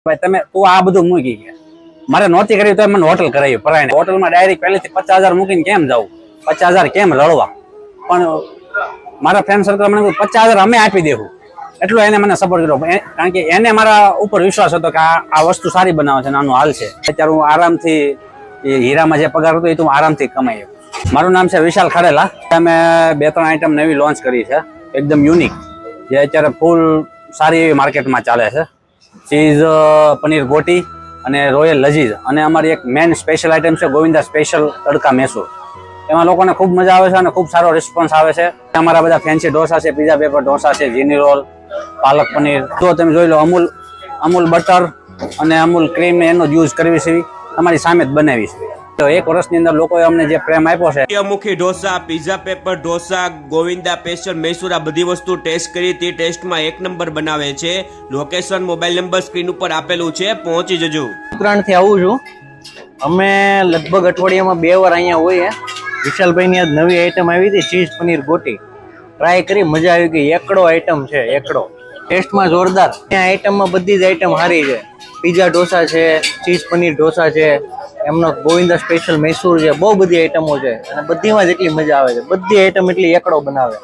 ભાઈ તમે તું આ બધું મૂકી ગયા, મારે નહોતી કરી તો મને હોટલ કરાવી પરાયને. હોટલમાં ડાયરેક્ટ પહેલેથી 50,000 મૂકીને કેમ જવું, 50,000 કેમ રળવા? પણ મારા ફ્રેન્ડ સર્કલ મને 50,000 અમે આપી દેવું, એટલું એને મને સપોર્ટ કર્યો. કારણ કે એને મારા ઉપર વિશ્વાસ હતો કે આ વસ્તુ સારી બનાવે છે, નાનું હાલ છે. અત્યારે હું આરામથી હીરામાં જે પગાર હતો એ તો હું આરામથી કમાઈ. મારું નામ છે વિશાલ ખરેલા. અમે 2-3 આઈટમ નવી લોન્ચ કરી છે, એકદમ યુનિક, જે અત્યારે ફૂલ સારી એવી માર્કેટમાં ચાલે છે. ચીઝ પનીર ગોટી અને રોયલ લજીઝ, અને અમારી એક મેન સ્પેશિયલ આઈટમ છે ગોવિંદા સ્પેશિયલ તડકા મૈસૂર. એમાં લોકોને ખૂબ મજા આવે છે અને ખૂબ સારો રિસ્પોન્સ આવે છે. અમારા બધા ફેન્સી ઢોસા છે, પીઝા પેપર ઢોસા છે, જીની રોલ, પાલક પનીર. તો તમે જોઈ લો, અમૂલ બટર અને અમૂલ ક્રીમ એનો જ યુઝ કરવી છે, તમારી સામે જ બનાવી છે. તો 1 વર્ષની અંદર લોકોએ અમને જે પ્રેમ આપ્યો છે. સૂર્યમુખી dosa, pizza paper dosa, Govinda special Mysore, આ બધી વસ્તુ ટેસ્ટ કરી હતી. ટેસ્ટમાં 1 નંબર બનાવે છે. લોકેશન, મોબાઈલ નંબર સ્ક્રીન ઉપર આપેલું છે, પહોંચી જજો. ઉત્તરાયણથી આવું છું. અમે લગભગ અઠવાડિયામાં 2 વાર અહીંયા હોઈએ. વિશાલભાઈની આજ નવી આઈટમ આવી હતી, ચીઝ પનીર ગોટી. ટ્રાય કરી, મજા આવી ગઈ. એકડો આઈટમ છે, એકડો. ટેસ્ટમાં જોરદાર. ત્યાં આઈટમમાં બધી જ આઈટમ સારી છે. પીઝા ઢોસા છે, ચીઝ પનીર ઢોસા છે, એમનો ગોવિંદા સ્પેશિયલ મૈસૂર છે, બહુ બધી આઈટમો છે અને બધીમાં જ એટલી મજા આવે છે. બધી આઈટમ એટલી એકડો બનાવે.